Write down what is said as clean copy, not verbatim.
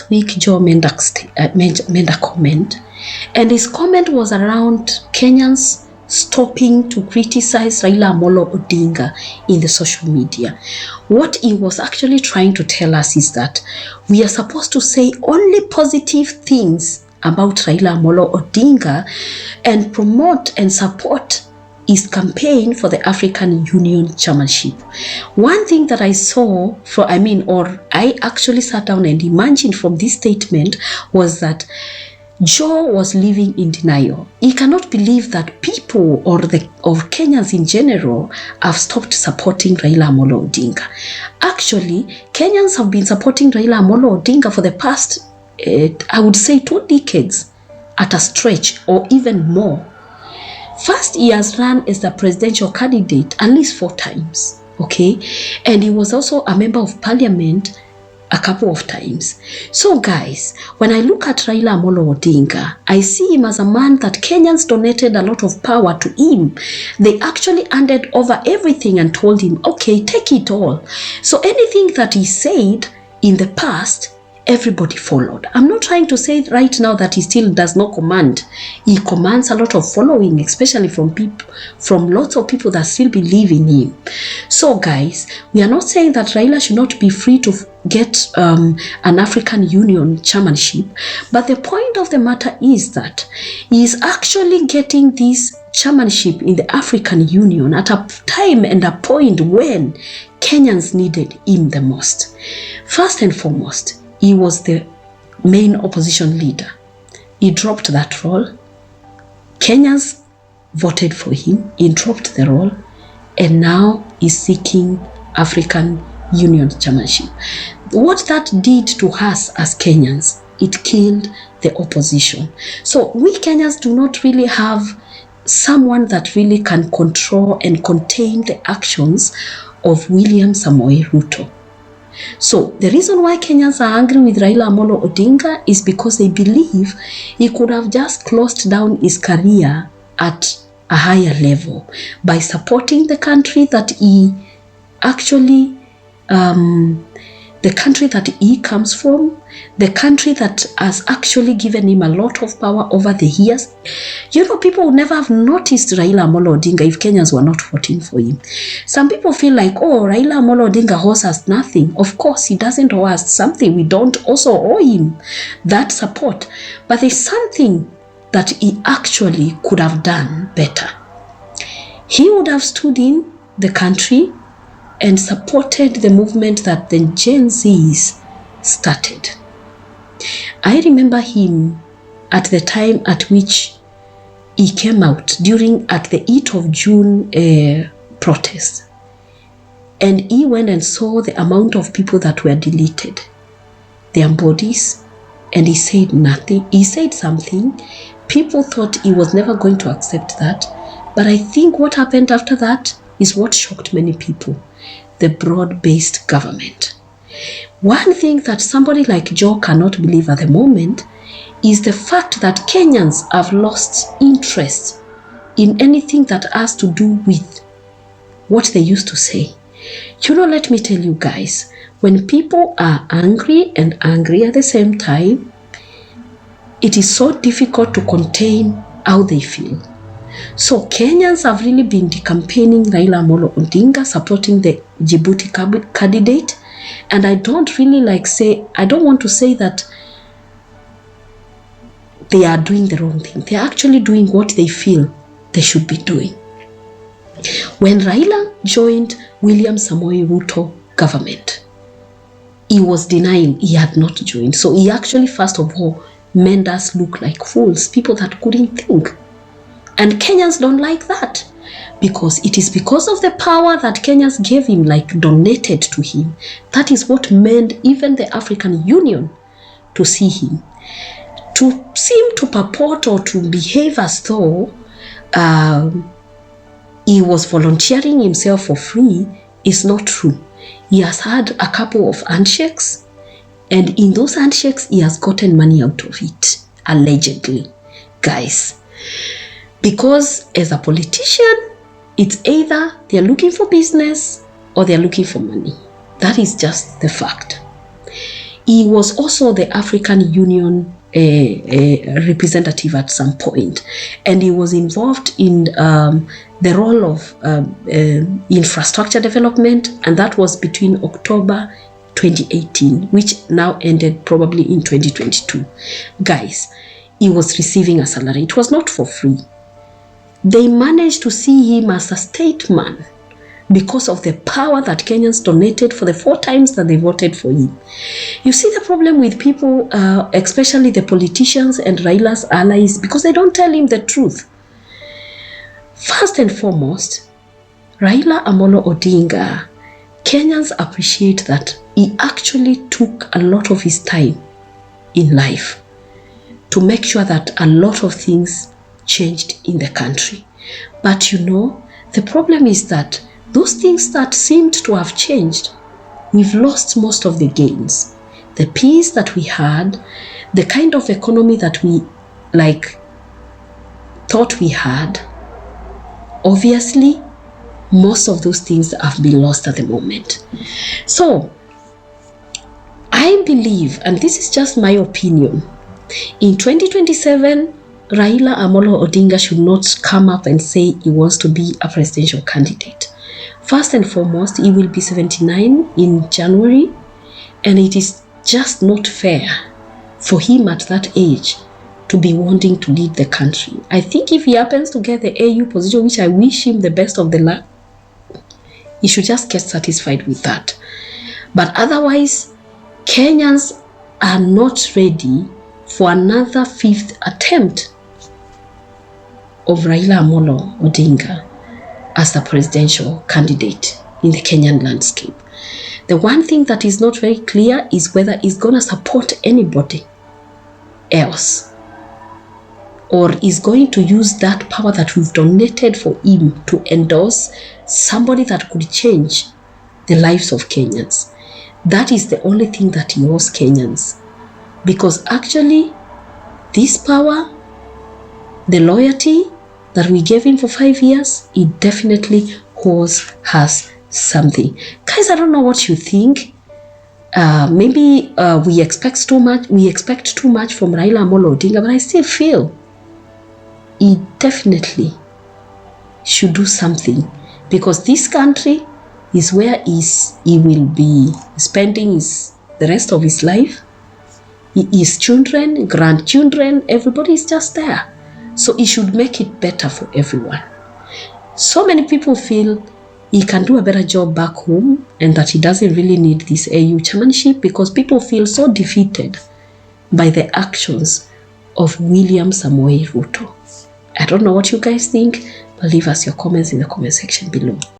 last week, Joe made a comment, and his comment was around Kenyans stopping to criticize Raila Amolo Odinga in the social media. What he was actually trying to tell us is that we are supposed to say only positive things about Raila Amolo Odinga and promote and support his campaign for the African Union chairmanship. One thing that I saw I actually sat down and imagined from this statement was that Joe was living in denial. He cannot believe that people or Kenyans in general have stopped supporting Raila Amolo Odinga. Actually, Kenyans have been supporting Raila Amolo Odinga for the past, I would say, 2 decades at a stretch, or even more. First, he has run as the presidential candidate at least 4 times, okay? And he was also a member of parliament a couple of times. So guys, when I look at Raila Amolo Odinga, I see him as a man that Kenyans donated a lot of power to him. They actually handed over everything and told him, okay, take it all. So anything that he said in the past, everybody followed. I'm not trying to say right now that he still does not command. He commands a lot of following, especially from lots of people that still believe in him. So guys, we are not saying that Raila should not be free to get an African Union chairmanship, but the point of the matter is that he is actually getting this chairmanship in the African Union at a time and a point when Kenyans needed him the most. First and foremost, he was the main opposition leader. He dropped that role. Kenyans voted for him. He dropped the role. And now he's seeking African Union chairmanship. What that did to us as Kenyans, it killed the opposition. So we Kenyans do not really have someone that really can control and contain the actions of William Samoei Ruto. So the reason why Kenyans are angry with Raila Amolo Odinga is because they believe he could have just closed down his career at a higher level by supporting the country that he actually, the country that he comes from, the country that has actually given him a lot of power over the years. You know, people would never have noticed Raila Amolo Odinga if Kenyans were not voting for him. Some people feel like, oh, Raila Amolo Odinga owes us nothing. Of course, he doesn't owe us something. We don't also owe him that support. But there's something that he actually could have done better. He would have stood in the country and supported the movement that the Gen Zs started. I remember him at the time at which he came out at the heat of June protest. And he went and saw the amount of people that were deleted, their bodies, and he said nothing. He said something. People thought he was never going to accept that. But I think what happened after that is what shocked many people. The broad-based government. One thing that somebody like Joe cannot believe at the moment is the fact that Kenyans have lost interest in anything that has to do with what they used to say. You know, let me tell you guys, when people are angry and angry at the same time, it is so difficult to contain how they feel. So Kenyans have really been campaigning Raila Amolo Odinga, supporting the Djibouti candidate. And I don't want to say that they are doing the wrong thing. They are actually doing what they feel they should be doing. When Raila joined William Samoei Ruto government, he was denying he had not joined. So he actually, first of all, made us look like fools, people that couldn't think. And Kenyans don't like that, because it is because of the power that Kenyans gave him, like donated to him. That is what made even the African Union to see him. To seem to purport or to behave as though he was volunteering himself for free is not true. He has had a couple of handshakes, and in those handshakes, he has gotten money out of it, allegedly, guys. Because as a politician, it's either they're looking for business or they're looking for money. That is just the fact. He was also the African Union representative at some point, and he was involved in the role of infrastructure development, and that was between October 2018, which now ended probably in 2022. Guys, he was receiving a salary. It was not for free. They managed to see him as a statesman because of the power that Kenyans donated for the 4 times that they voted for him. You see the problem with people, especially the politicians and Raila's allies, because they don't tell him the truth. First and foremost, Raila Amolo Odinga, Kenyans appreciate that he actually took a lot of his time in life to make sure that a lot of things changed in the country. But you know, the problem is that those things that seemed to have changed, we've lost most of the gains. The peace that we had, the kind of economy that we thought we had, obviously, most of those things have been lost at the moment. So, I believe, and this is just my opinion, in 2027, Raila Amolo Odinga should not come up and say he wants to be a presidential candidate. First and foremost, he will be 79 in January, and it is just not fair for him at that age to be wanting to lead the country. I think if he happens to get the AU position, which I wish him the best of the luck, he should just get satisfied with that. But otherwise, Kenyans are not ready for another 5th attempt of Raila Amolo Odinga as the presidential candidate in the Kenyan landscape. The one thing that is not very clear is whether he's going to support anybody else, or is going to use that power that we've donated for him to endorse somebody that could change the lives of Kenyans. That is the only thing that he owes Kenyans. Because actually, this power, the loyalty that we gave him for 5 years, it definitely has something. Guys, I don't know what you think. Maybe we expect too much. We expect too much from Raila Amolo Odinga, but I still feel he definitely should do something, because this country is where he will be spending the rest of his life. His children, grandchildren, everybody is just there. So he should make it better for everyone. So many people feel he can do a better job back home and that he doesn't really need this AU chairmanship, because people feel so defeated by the actions of William Samoei Ruto. I don't know what you guys think, but leave us your comments in the comment section below.